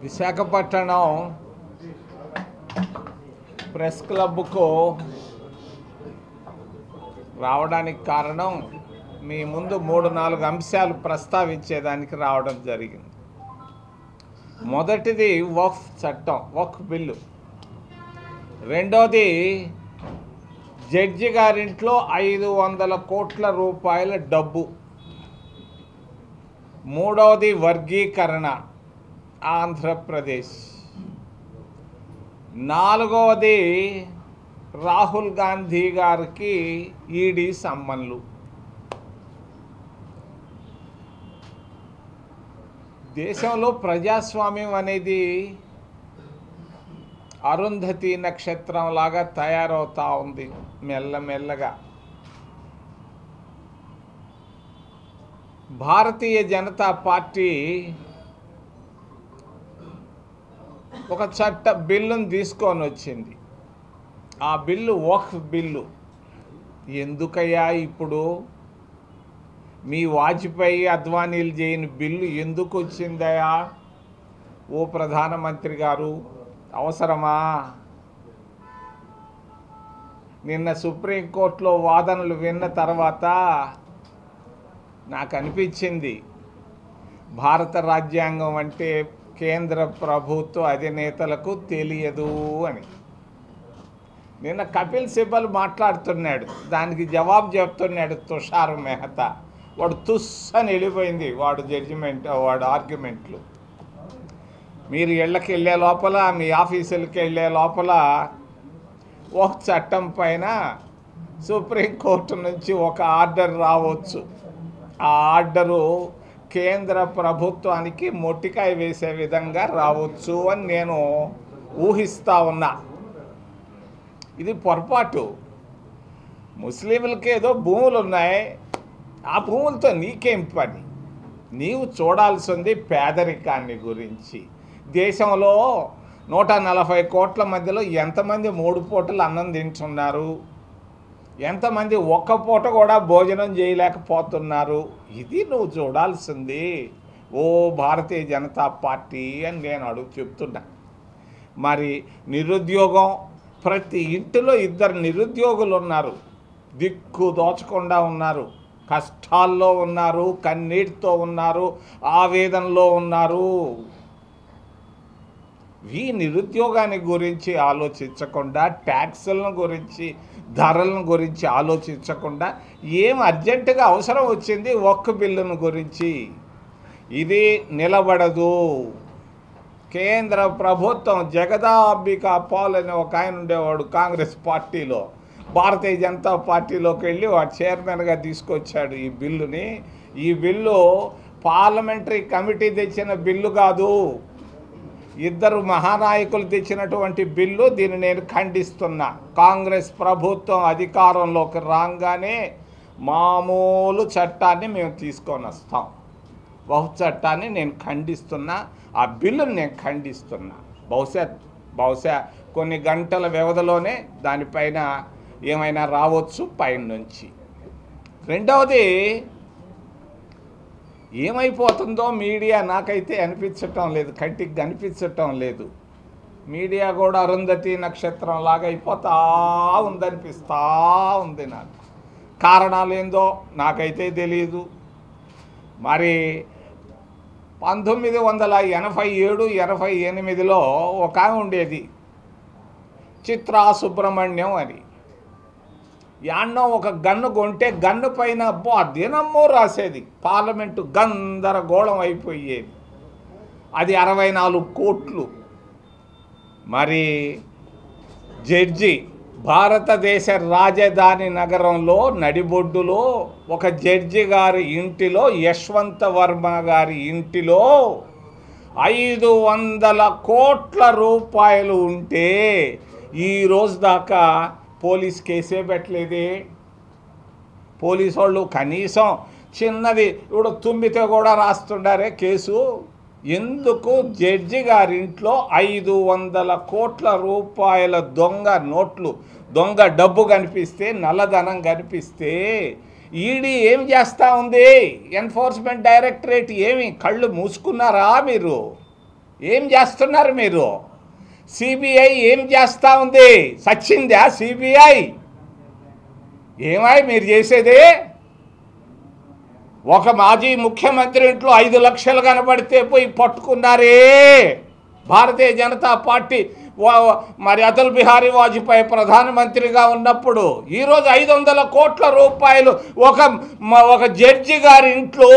Visakhapatnam press క్లబ్కు రావడానికి కారణం మీ ముందు 3-4 అంశాలు ప్రస్తావించేదానికి రావడం జరిగింది. మొదటిది వక్ఫ్ చట్టం, వక్ఫ్ బిల్లు. రెండోది జడ్జి గారింట్లో 500 కోట్ల రూపాయల డబ్బు. మూడవది వర్గీకరణ ఆంధ్రప్రదేశ్. నాలుగవది రాహుల్ గాంధీ గారికి ఈడీ సమ్మన్లు. దేశంలో ప్రజాస్వామ్యం అనేది అరుంధతి నక్షత్రం లాగా తయారవుతా ఉంది మెల్లమెల్లగా. భారతీయ జనతా పార్టీ ఒక బిల్లును తీసుకొని వచ్చింది. ఆ బిల్లు వక్ఫ్ బిల్లు. ఎందుకయ్యా ఇప్పుడు మీ వాజ్పేయి అద్వానీలు చేయని బిల్లు ఎందుకు వచ్చిందయ్యా ఓ ప్రధానమంత్రి గారు? అవసరమా? నిన్న సుప్రీంకోర్టులో వాదనలు విన్న తర్వాత నాకు అనిపించింది భారత రాజ్యాంగం అంటే కేంద్ర ప్రభుత్వ అధినేతలకు తెలియదు అని. నిన్న కపిల్ సిబల్ మాట్లాడుతున్నాడు, దానికి జవాబు చెప్తున్నాడు తుషార్ మెహతా. వాడు తుస్ అని వెళ్ళిపోయింది వాడు జడ్జిమెంట్, వాడు ఆర్గ్యుమెంట్లు. మీరు ఇళ్ళకి వెళ్ళే లోపల, మీ ఆఫీసులకి వెళ్ళే లోపల ఒక చట్టం పైన సుప్రీంకోర్టు నుంచి ఒక ఆర్డర్ రావచ్చు. ఆ ఆర్డరు కేంద్ర ప్రభుత్వానికి మొట్టికాయ వేసే విధంగా రావచ్చు అని నేను ఊహిస్తూ ఉన్నా. ఇది పొరపాటు. ముస్లింలకి ఏదో భూములు ఉన్నాయి, ఆ భూములతో నీకేం పని? నీవు చూడాల్సింది పేదరికాన్ని గురించి. దేశంలో 140 కోట్ల మధ్యలో ఎంతమంది 3 పూటలు అన్నం తింటున్నారు, ఎంతమంది ఒక్క పూట కూడా భోజనం చేయలేకపోతున్నారు? ఇది నువ్వు చూడాల్సింది ఓ భారతీయ జనతా పార్టీ అని నేను చెప్తున్నా. మరి నిరుద్యోగం, ప్రతి ఇంటిలో 2 నిరుద్యోగులు ఉన్నారు, దిక్కు దోచకుండా ఉన్నారు, కష్టాల్లో ఉన్నారు, కన్నీటితో ఉన్నారు, ఆవేదనలో ఉన్నారు. ఈ నిరుద్యోగాన్ని గురించి ఆలోచించకుండా, ట్యాక్సులను గురించి, ధరలను గురించి ఆలోచించకుండా ఏం అర్జెంటుగా అవసరం వచ్చింది వక్ఫ్ బిల్లును గురించి. ఇది నిలబడదు. కేంద్ర ప్రభుత్వం జగదాంబికా పాల్ అనే ఒక ఆయన ఉండేవాడు కాంగ్రెస్ పార్టీలో, భారతీయ జనతా పార్టీలోకి వెళ్ళి వాడు చైర్మన్గా తీసుకొచ్చాడు ఈ బిల్లుని. ఈ బిల్లు పార్లమెంటరీ కమిటీ తెచ్చిన బిల్లు కాదు, 2 మహానాయకులు తెచ్చినటువంటి బిల్లు. దీన్ని నేను ఖండిస్తున్నా. కాంగ్రెస్ ప్రభుత్వం అధికారంలోకి రాగానే మామూలు చట్టాన్ని మేము తీసుకొని వస్తాం. వక్ఫ్ చట్టాన్ని నేను ఖండిస్తున్నా, ఆ బిల్లును నేను ఖండిస్తున్నా. బహుశా కొన్ని గంటల వ్యవధిలోనే దానిపైన ఏమైనా రావచ్చు పైన నుంచి. రెండవది, ఏమైపోతుందో మీడియా నాకైతే అనిపించటం లేదు, కంటికి కనిపించటం లేదు. మీడియా కూడా అరుంధతి నక్షత్రం లాగా అయిపోతా ఉందనిపిస్తూ ఉంది నాకు. కారణాలు ఏందో నాకైతే తెలియదు. మరి 1987-88లో ఒక ఆమె ఉండేది, చిత్రా సుబ్రహ్మణ్యం అని. యాన్నో ఒక గన్ను కొంటే గన్ను పైన దినమ్మో రాసేది. పార్లమెంటు గందరగోళం అయిపోయేది. అది 64 కోట్లు. మరి జడ్జి భారతదేశ రాజధాని నగరంలో నడిబొడ్డులో ఒక జడ్జి గారి ఇంటిలో, యశ్వంత వర్మ గారి ఇంటిలో 500 కోట్ల రూపాయలు ఉంటే ఈ రోజు దాకా పోలీస్ కేసే పెట్టలేదే. పోలీసు వాళ్ళు కనీసం చిన్నది ఇప్పుడు తుమ్మితే కూడా రాస్తుండారే కేసు. ఎందుకు జడ్జి గారింట్లో 500 కోట్ల రూపాయల దొంగ నోట్లు, దొంగ డబ్బు కనిపిస్తే, నల్లధనం కనిపిస్తే ఈడీ ఏం చేస్తూ ఉంది? ఎన్ఫోర్స్మెంట్ డైరెక్టరేట్ ఏమి కళ్ళు మూసుకున్నారా మీరు? ఏం చేస్తున్నారు మీరు? సిబిఐ ఏం చేస్తూ ఉంది? సచ్చిందా సిబిఐ? ఏమై మీరు చేసేది? ఒక మాజీ ముఖ్యమంత్రి ఇంట్లో 5 లక్షలు కనబడితే పోయి పట్టుకున్నారే భారతీయ జనతా పార్టీ. మరి అటల్ బిహారీ వాజ్పేయి ప్రధానమంత్రిగా ఉన్నప్పుడు. ఈరోజు 500 కోట్ల రూపాయలు ఒక జడ్జి గారి ఇంట్లో